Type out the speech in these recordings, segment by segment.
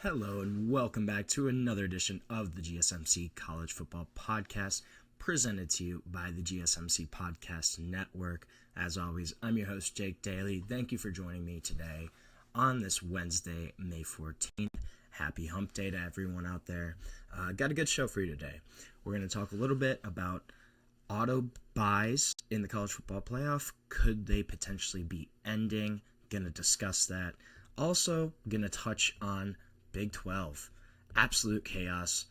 Hello and welcome back to another edition of the GSMC College Football Podcast, presented to you by the GSMC Podcast Network. As always, I'm your host, Jake Daly. Thank you for joining me today on this Wednesday, May 14th. Happy hump day to everyone out there. Got a good show for you today. We're going to talk a little bit about auto buys in the college football playoff. Could they potentially be ending? Going to discuss that. Also, going to touch on Big 12. Absolute chaos.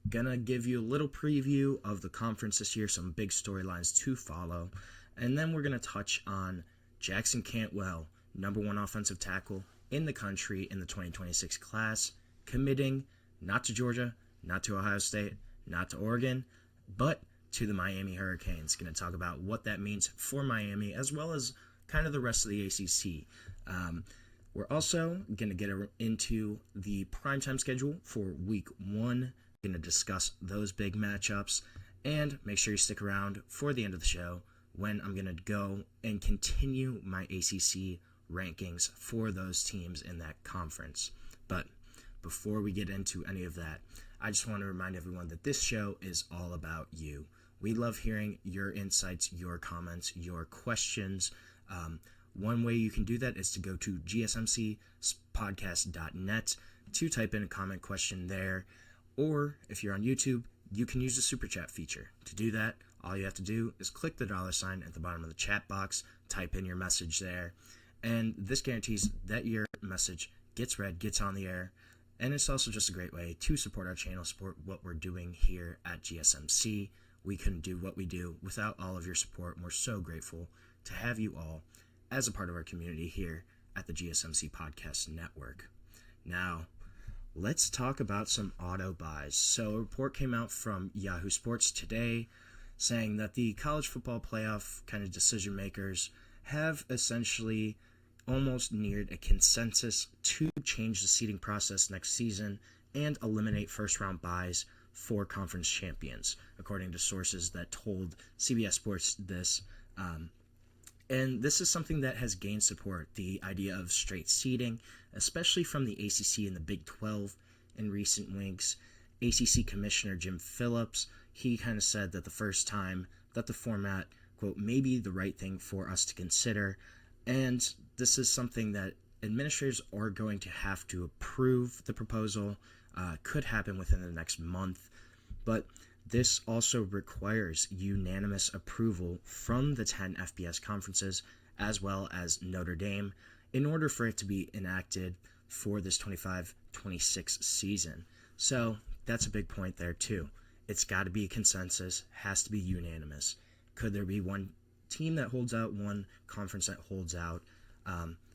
Gonna give you a little preview of the conference this year, some big storylines to follow. And then we're gonna touch on Jackson Cantwell, number one offensive tackle in the country in the 2026 class, committing not to Georgia, not to Ohio State, not to Oregon, but to the Miami Hurricanes. Gonna talk about what that means for Miami, as well as kind of the rest of the ACC. We're also going to get into the primetime schedule for week 1. Going to discuss those big matchups, and make sure you stick around for the end of the show when I'm going to go and continue my ACC rankings for those teams in that conference. But before we get into any of that, I just want to remind everyone that this show is all about you. We love hearing your insights, your comments, your questions. One way you can do that is to go to gsmcpodcast.net to type in a comment question there. Or if you're on YouTube, you can use the super chat feature. To do that, all you have to do is click the $ at the bottom of the chat box, type in your message there, and this guarantees that your message gets read, gets on the air, and it's also just a great way to support our channel, support what we're doing here at GSMC. We couldn't do what we do without all of your support, and we're so grateful to have you all as a part of our community here at the GSMC Podcast Network. Now, let's talk about some auto buys. So a report came out from Yahoo Sports today saying that the college football playoff kind of decision makers have essentially almost neared a consensus to change the seeding process next season and eliminate first-round buys for conference champions, according to sources that told CBS Sports this. And this is something that has gained support, the idea of straight seeding, especially from the ACC and the Big 12 in recent weeks. ACC Commissioner Jim Phillips, he kind of said that the first time that the format, quote, may be the right thing for us to consider. And this is something that administrators are going to have to approve the proposal. Could happen within the next month. But this also requires unanimous approval from the 10 FBS conferences, as well as Notre Dame, in order for it to be enacted for this 25-26 season. So that's a big point there too. It's got to be a consensus, has to be unanimous. Could there be one team that holds out, one conference that holds out?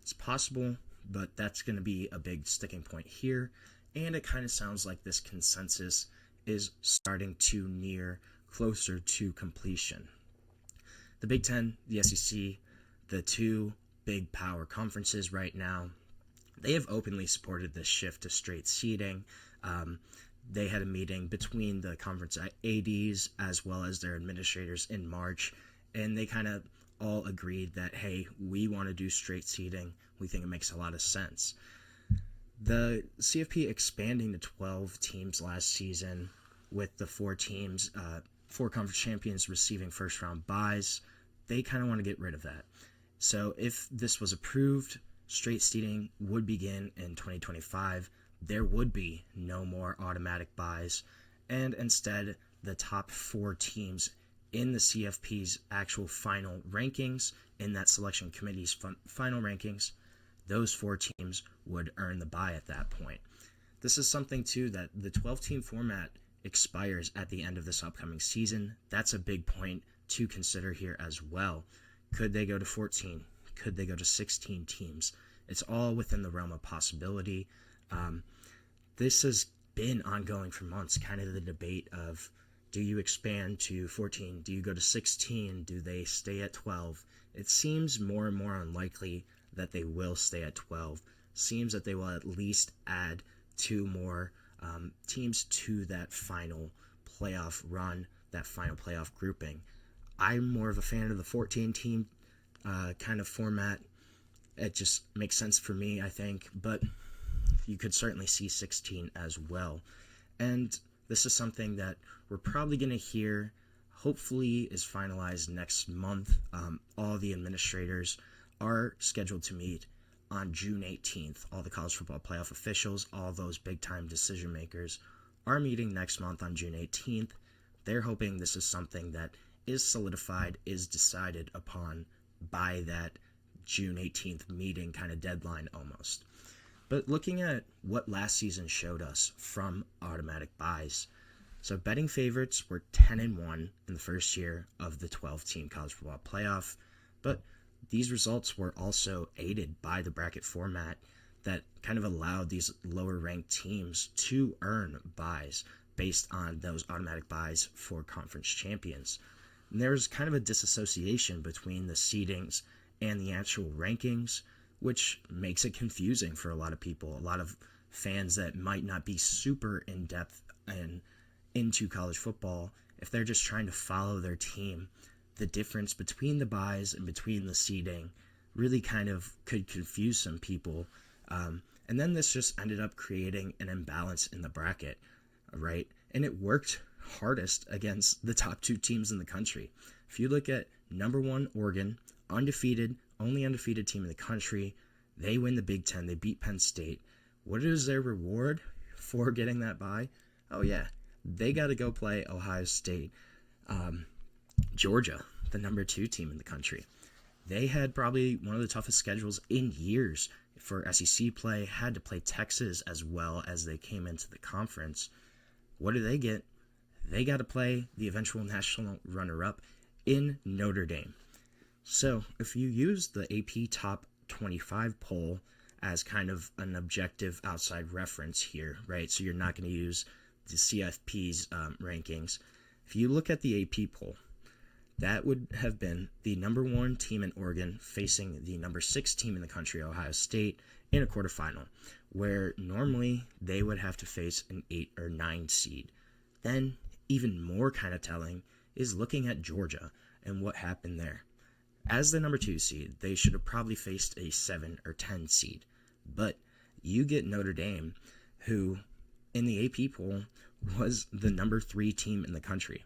It's possible, but that's going to be a big sticking point here. And it kind of sounds like this consensus is starting to near closer to completion. The Big Ten, the SEC, the two big power conferences right now, they have openly supported this shift to straight seeding. They had a meeting between the conference ADs as well as their administrators in March, and they kind of all agreed that, hey, we want to do straight seeding. We think it makes a lot of sense. The CFP expanding to 12 teams last season with the 4 teams, 4 conference champions receiving first-round buys, they kind of want to get rid of that. So if this was approved, straight seeding would begin in 2025. There would be no more automatic buys, and instead the top 4 teams in the CFP's actual final rankings, in that selection committee's final rankings, those 4 teams would earn the bye at that point. This is something, too, that the 12-team format expires at the end of this upcoming season. That's a big point to consider here as well. Could they go to 14? Could they go to 16 teams? It's all within the realm of possibility. This has been ongoing for months, kind of the debate of, do you expand to 14? Do you go to 16? Do they stay at 12? It seems more and more unlikely that they will stay at 12. Seems that they will at least add 2 more teams to that final playoff run, that final playoff grouping. I'm more of a fan of the 14-team kind of format. it just makes sense for me, I think, but you could certainly see 16 as well. And this is something that we're probably going to hear, hopefully is finalized next month. All the administrators are scheduled to meet on June 18th. All the college football playoff officials, all those big-time decision makers are meeting next month on June 18th. They're hoping this is something that is solidified, is decided upon by that June 18th meeting kind of deadline almost. But looking at what last season showed us from automatic buys, so betting favorites were 10-1 in the first year of the 12-team college football playoff, but these results were also aided by the bracket format that kind of allowed these lower-ranked teams to earn buys based on those automatic buys for conference champions. And there was kind of a disassociation between the seedings and the actual rankings, which makes it confusing for a lot of people, a lot of fans that might not be super in-depth and into college football. If they're just trying to follow their team, the difference between the buys and between the seeding really kind of could confuse some people. And then this just ended up creating an imbalance in the bracket, right? And it worked hardest against the top two teams in the country. If you look at number 1 Oregon, undefeated, only undefeated team in the country, they win the Big Ten, they beat Penn State. What is their reward for getting that bye? Oh yeah, they got to go play Ohio State. Georgia, the number 2 team in the country. They had probably one of the toughest schedules in years for SEC play, had to play Texas as well as they came into the conference. What do they get? They got to play the eventual national runner-up in Notre Dame. So if you use the AP Top 25 poll as kind of an objective outside reference here, right? So you're not going to use the CFP's rankings. If you look at the AP poll, that would have been the number 1 team in Oregon facing the number 6 team in the country, Ohio State, in a quarterfinal, where normally they would have to face an 8 or 9 seed. Then, even more kind of telling is looking at Georgia and what happened there. As the number 2 seed, they should have probably faced a 7 or 10 seed. But you get Notre Dame, who in the AP poll was the number 3 team in the country.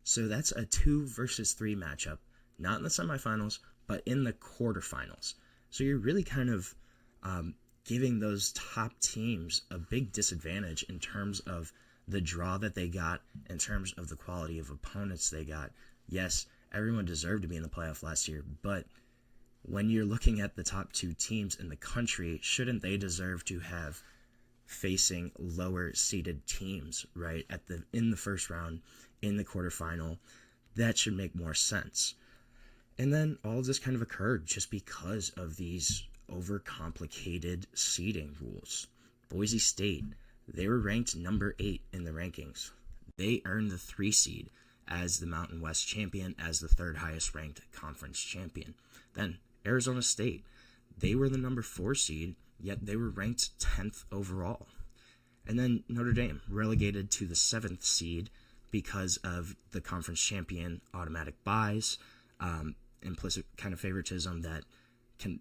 So that's a 2 versus 3 matchup, not in the semifinals, but in the quarterfinals. So you're really kind of giving those top teams a big disadvantage in terms of the draw that they got, in terms of the quality of opponents they got. Yes, everyone deserved to be in the playoff last year, but when you're looking at the top 2 teams in the country, shouldn't they deserve to have facing lower seeded teams, right? In the first round, in the quarterfinal? That should make more sense. And then all of this kind of occurred just because of these overcomplicated seeding rules. Boise State, they were ranked number 8 in the rankings. They earned the 3 seed as the Mountain West champion, as the 3rd highest ranked conference champion. Then Arizona State, they were the number 4 seed, yet they were ranked 10th overall. And then Notre Dame, relegated to the 7th seed because of the conference champion automatic buys, implicit kind of favoritism that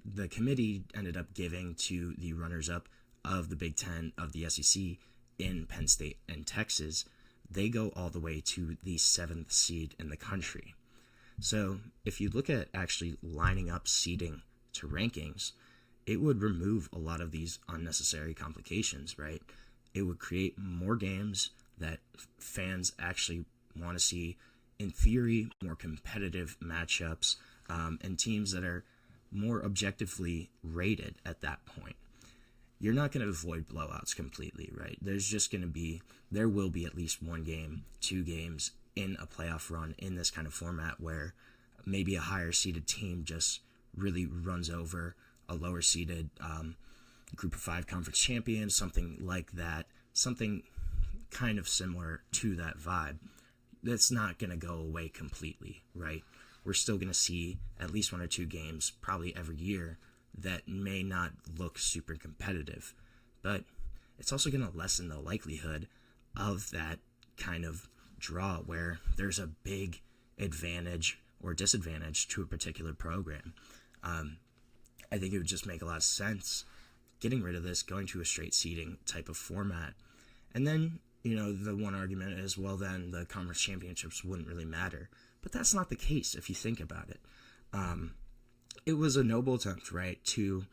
the committee ended up giving to the runners-up of the Big Ten of the SEC in Penn State and Texas. They go all the way to the 7th seed in the country. So if you look at actually lining up seeding to rankings, it would remove a lot of these unnecessary complications, right? It would create more games that fans actually want to see, in theory, more competitive matchups, and teams that are more objectively rated at that point. You're not going to avoid blowouts completely, right? There will be at least 1 game, 2 games in a playoff run in this kind of format where maybe a higher seeded team just really runs over a lower seeded group of 5 conference champion, something like that, something kind of similar to that vibe. That's not going to go away completely, right? We're still going to see at least 1 or 2 games probably every year that may not look super competitive, but it's also going to lessen the likelihood of that kind of draw where there's a big advantage or disadvantage to a particular program. I think it would just make a lot of sense getting rid of this, going to a straight seeding type of format. And then, the one argument is, well, then the conference championships wouldn't really matter. But that's not the case if you think about it. It was a noble attempt, right, to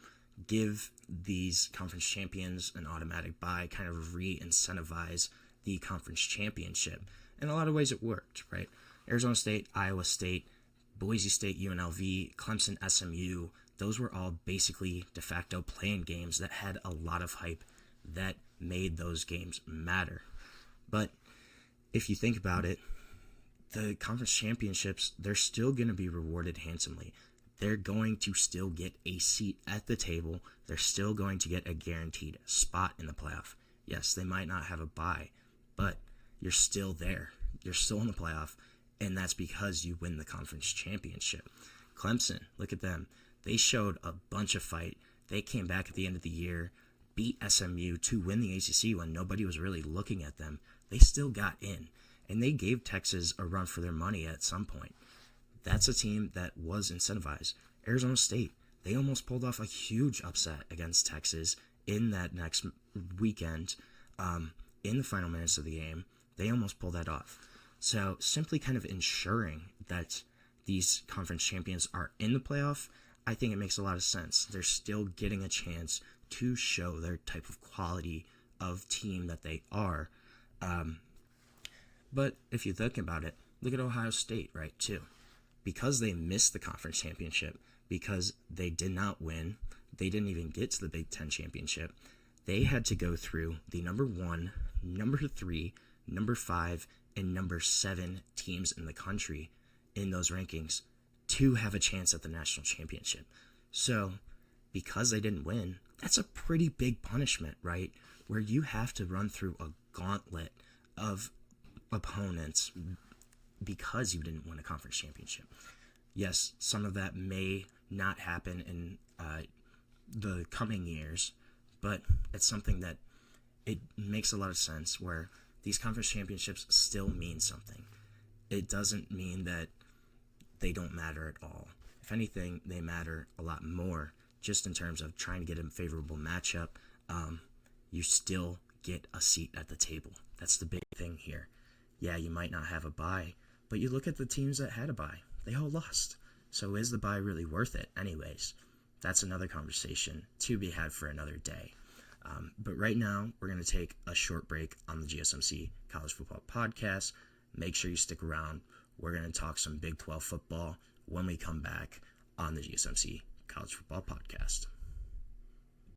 give these conference champions an automatic bye, kind of re-incentivize the conference championship. In a lot of ways it worked, right? Arizona State, Iowa State, Boise State, UNLV, Clemson, SMU, those were all basically de facto play-in games that had a lot of hype that made those games matter. But if you think about it, the conference championships, they're still going to be rewarded handsomely. They're going to still get a seat at the table. They're still going to get a guaranteed spot in the playoff. Yes, they might not have a bye, but you're still there. You're still in the playoff, and that's because you win the conference championship. Clemson, look at them. They showed a bunch of fight. They came back at the end of the year, beat SMU to win the ACC when nobody was really looking at them. They still got in, and they gave Texas a run for their money at some point. That's a team that was incentivized. Arizona State, they almost pulled off a huge upset against Texas in that next weekend. In the final minutes of the game, they almost pulled that off. So simply kind of ensuring that these conference champions are in the playoff, I think it makes a lot of sense. They're still getting a chance to show their type of quality of team that they are. But if you think about it, look at Ohio State, right, too. Because they missed the conference championship, because they did not win, they didn't even get to the Big Ten championship, they had to go through the number 1, number 3, number 5, and number 7 teams in the country in those rankings to have a chance at the national championship. So, because they didn't win, that's a pretty big punishment, right? Where you have to run through a gauntlet of opponents because you didn't win a conference championship. Yes, some of that may not happen in the coming years, but it's something that it makes a lot of sense where these conference championships still mean something. It doesn't mean that they don't matter at all. If anything, they matter a lot more just in terms of trying to get a favorable matchup. You still get a seat at the table. That's the big thing here. Yeah, you might not have a bye, but you look at the teams that had a bye. They all lost. So is the bye really worth it? Anyways, that's another conversation to be had for another day. But right now, we're going to take a short break on the GSMC College Football Podcast. Make sure you stick around. We're going to talk some Big 12 football when we come back on the GSMC College Football Podcast.